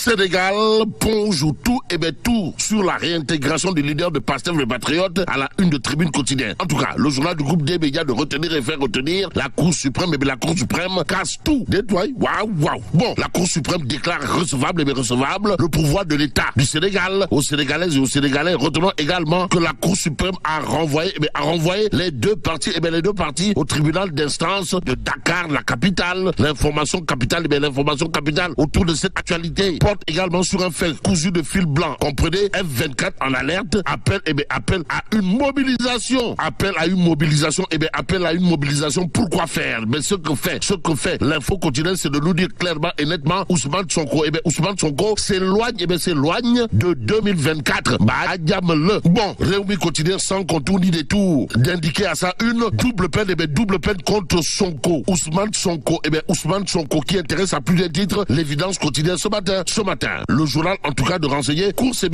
Sénégal plonge tout tout sur la réintégration du leader de Pastef les Patriotes à la une de Tribune Quotidienne. En tout cas, le journal du groupe des médias de retenir et faire retenir la Cour suprême, la Cour suprême casse tout. Détoile, waouh. Bon, la Cour suprême déclare recevable le pouvoir de l'État du Sénégal aux Sénégalaises et aux Sénégalais. Retenons également que la Cour suprême a renvoyé les deux parties au tribunal d'instance de Dakar, la capitale. L'information capitale autour de cette actualité porte également sur un fait cousu de fil blanc. Comprenez, F24 en alerte, appelle à une mobilisation. Appel à une mobilisation. Pourquoi faire? Mais ce que fait l'info quotidienne, c'est de nous dire clairement et nettement, Ousmane Sonko s'éloigne de 2024. Bon, Réumi quotidien sans contour ni détour d'indiquer à ça une double peine contre Sonko. Ousmane Sonko qui intéresse à plus d'un titre l'évidence quotidienne ce matin. Le journal en tout cas de renseigner course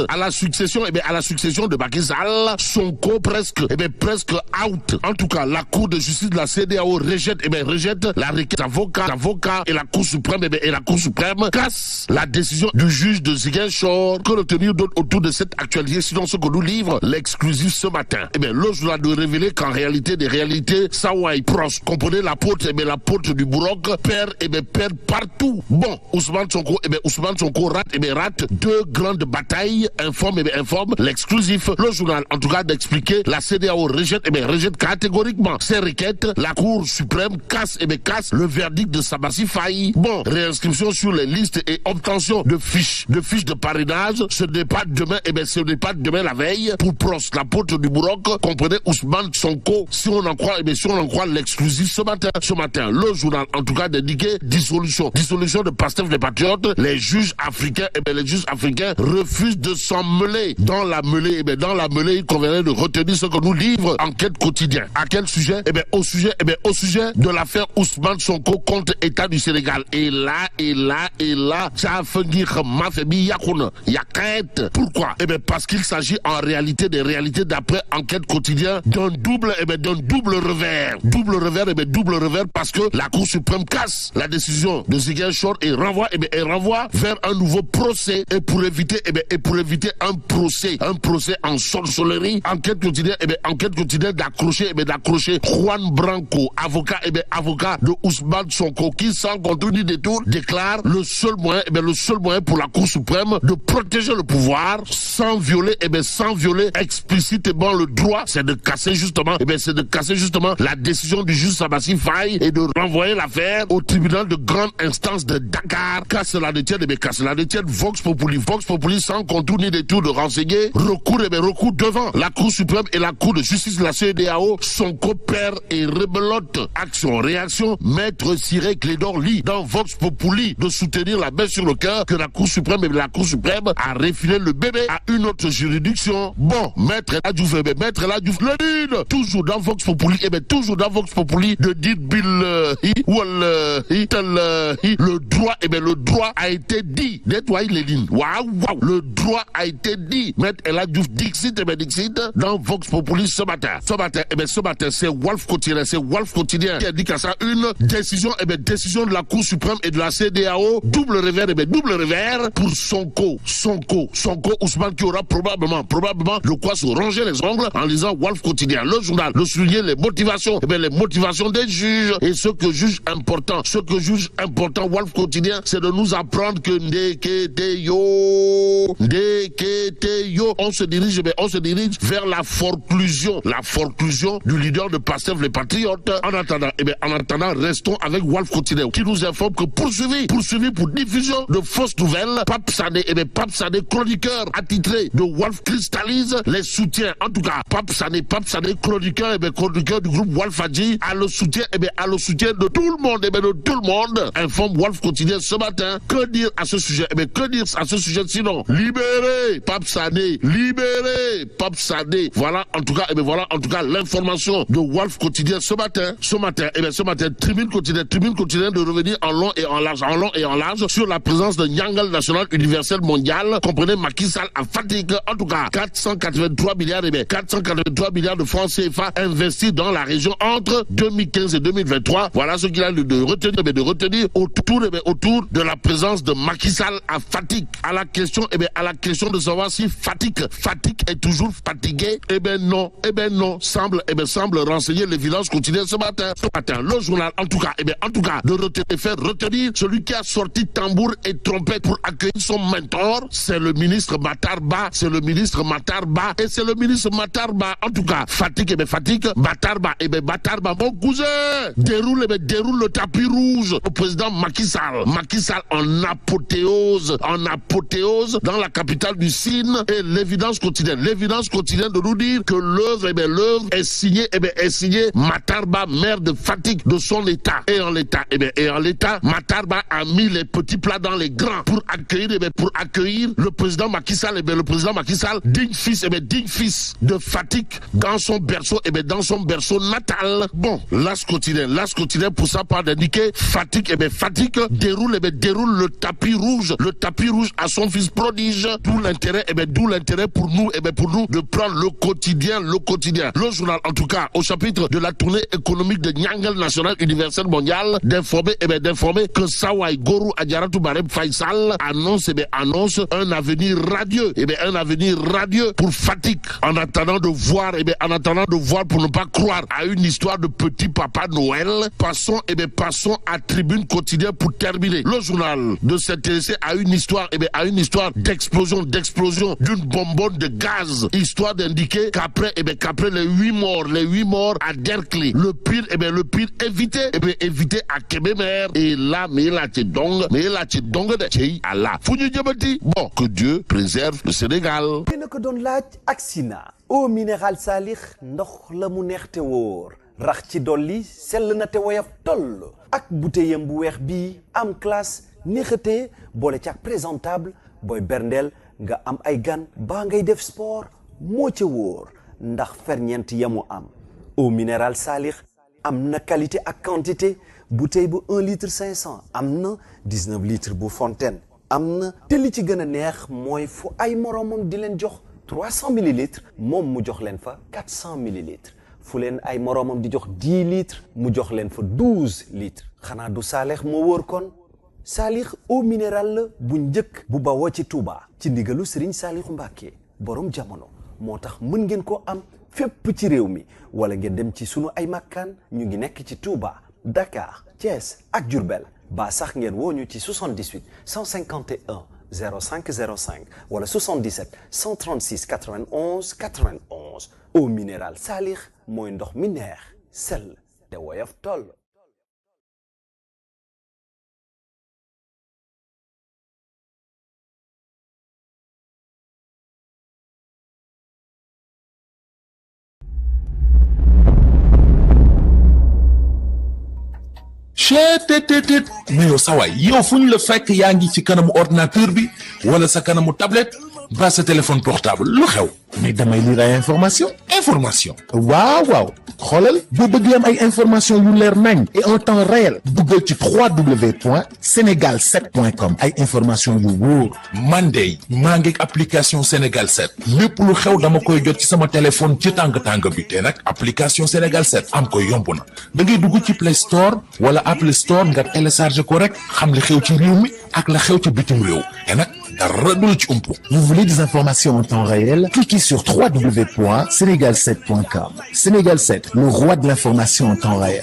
à la succession de Macky Sall. Sonko presque out. En tout cas, la Cour de justice de la CEDEAO rejette la requête d'avocat et la Cour suprême casse la décision du juge de Ziguinchor. Que retenir d'autre autour de cette actualité, sinon ce que nous livre l'exclusif ce matin. Le journal de révéler qu'en réalité des réalités, Sawai Pros, comprenez l'apôtre du Bourroc, perd partout. Bon, Ousmane Sonko rate deux grandes batailles, informe l'exclusif. Le journal, en tout cas, d'expliquer la CEDEAO rejette catégoriquement ces requêtes. La Cour suprême casse le verdict de Sabassi Faye. Bon, réinscription sur les listes et obtention de fiches de parrainage. Ce n'est pas demain la veille pour Pros, l'apôtre du Bourroc. Comprenez Ousmane Sonko, si on en croit l'exclusif ce matin. Le journal, en tout cas, d'indiquer dissolution de Pastef les Patriotes. Les juges africains refusent de s'en mêler. Dans la mêlée, il conviendrait de retenir ce que nous livre Enquête quotidien. À quel sujet? Au sujet de l'affaire Ousmane Sonko contre État du Sénégal. Et là, ça a fait dire pourquoi? Parce qu'il s'agit en réalité des réalités d'après Enquête quotidien d'un double revers. Double revers parce que la Cour suprême casse la décision de Ziguinchor et renvoie vers un nouveau procès et pour éviter un procès en sorcellerie. Enquête quotidienne d'accrocher Juan Branco, avocat de Ousmane Sonko, qui sans contour ni détour déclare le seul moyen pour la Cour suprême de protéger le pouvoir sans violer explicitement le droit, c'est de casser justement la décision du juge Sabassi Faye et de renvoyer l'affaire au tribunal de grande instance de Dakar. Casse la détienne Vox Populi sans contour ni détour de renseigner recours devant la Cour suprême et la Cour de justice de la CEDEAO. Sonko perd et rebelote. Action-réaction, maître Cyril Clédor lit dans Vox Populi de soutenir la main sur le cœur que la Cour suprême a refilé le bébé à une autre juridiction. Bon, maître Ladjouf le dit toujours dans Vox Populi de dire le droit a été dit. Nettoyez les lignes. Waouh, le droit a été dit. Maître Ladjouf Dixit dans Vox Populi ce matin, c'est Wolf Quotidien qui a dit qu'à ça une décision de la Cour suprême et de la CEDEAO, double revers pour Sonko, Ousmane qui aura probablement de quoi se ronger les ongles en lisant Wolf Quotidien. Le journal de souligner les motivations des juges et ce que juge important Wolf Quotidien, c'est de nous apprendre que Ndeketeyo, on se dirige vers la forclusion du leader de Pastef les Patriotes. En attendant, restons avec Wolf Quotidien qui nous informe que poursuivi pour diffusion de fausses nouvelles, Pape Sané, chroniqueur attitré de Wolf cristallise les soutiens. En tout cas, Pape Sané, chroniqueur du groupe Wolf Adji, a le soutien de tout le monde, informe Wolf Quotidien ce matin. Que dire à ce sujet? Sinon, libérez Pape Sané. Voilà en tout cas l'information de Wolf Quotidien ce matin. Tribune quotidienne de revenir en long et en large sur la présence de Nyangal National Universel Mondial. Comprenez Macky Sall à fatigue. En tout cas, 483 milliards de francs CFA investis dans la région entre 2015 et 2023. Voilà ce qu'il a de retenir autour de la présence de Macky Sall à Fatick. À la question de savoir si Fatick est toujours fatigué, non, semble renseigner l'évidence quotidienne ce matin. Le journal, en tout cas, de faire retenir celui qui a sorti tambour et trompette pour accueillir son mentor, c'est le ministre Matarba, et c'est le ministre Matarba, en tout cas, Fatick, Matarba, mon cousin, déroule le tapis rouge au président Macky Sall en apothéose dans la capitale du Sine, et l'évidence quotidienne de nous dire que l'œuvre est signée Matarba, maire de Fatick, de son état. Et en l'état, Matarba a mis les petits plats dans les grands pour accueillir le président Macky Sall, digne fils de Fatick, dans son berceau natal. Bon, l'As quotidien pour ça part d'indiquer Fatick déroule le tapis rouge à son fils prodige. D'où l'intérêt pour nous de prendre le quotidien. Le journal, en tout cas, au chapitre de la tournée économique de Nyangel National Universel Mondial, d'informer que Sawai Gorou Adjaratou Barem Faisal annonce un avenir radieux. Un avenir radieux pour Fatick. En attendant de voir, pour ne pas croire à une histoire de petit papa Noël, passons à Tribune Quotidien pour terminer. Le journal de s'intéresser à une histoire d'explosion d'une bonbonne de gaz, histoire d'indiquer qu'après les 8 morts à Derklé, le pire évité à Kébémer. Et là, mais là tu dong de cey Allah fu ñu jëmati. Bon, que Dieu préserve le Sénégal. dina ko doon laaj Axina eau minérale Salix, ndox la mu neex te wóor, rax ci dolli sell na te woyof toll, ak bouteillam bu weex bii am classe neexatee boole ci ak présentable booy berndeel nga am ay gan baa ngay def sport moo ca wóor ndax ferñeent yamu am. eau minérale Salix am na qualité ak quantité. Bouteille bu 1 litre 500 am na 19 litres bu fontaine am na te li ci gën a neex mooy fu ay moromam di leen jox 300 millilitres moom mu jox leen fa 400 millilitres fu leen ay moromam di jox 10 litres mu jox leen fa 12 litres xanaa du Salix moo wóor kon. Salix eau minérale la bu njëkk bu bawoo ci Touba ci ndigalu Serigne Salixu Mbàkke borom jamono moo tax mën ngeen ko am fépp ci réew mi wala ngeen dem ci sunu ay makkaan ñu ngi nekk ci Touba, Dakar, Thiès ak Diourbel ba sax ngeen woo ñu ci 78 151 05 05 wala 77 136 91 91. eau minérale Salix mooy ndox mi neex sell te woyof toll. cheetetetet mais yow sawaay yow fu ñu la fekk yaa ngi ci kanamu ordinateur bi wala sa kanamu tablette ba sa téléphone portable lu xew mais damay lire ay information waaw xoolal boo bëgg am ay information yu leer nañ et en temps réel duggal ci www.senegal7.com ay information yu wóor man de maa ngi application Sénégal 7 lépp lu xew dama koy jot ci sama téléphone ci tàng bi te nag application Sénégal 7 am ko yomb na da ngay dugg ci Play Store wala Apple Store nga télécharger ko rek xam li xew ci réew mi ak la xew ci bitim réew te nag dara du la ci umpu. Vous voulez des informations en temps réel? Cliquez sur www.senegal7.com. Sénégal 7, le roi de l'information en temps réel.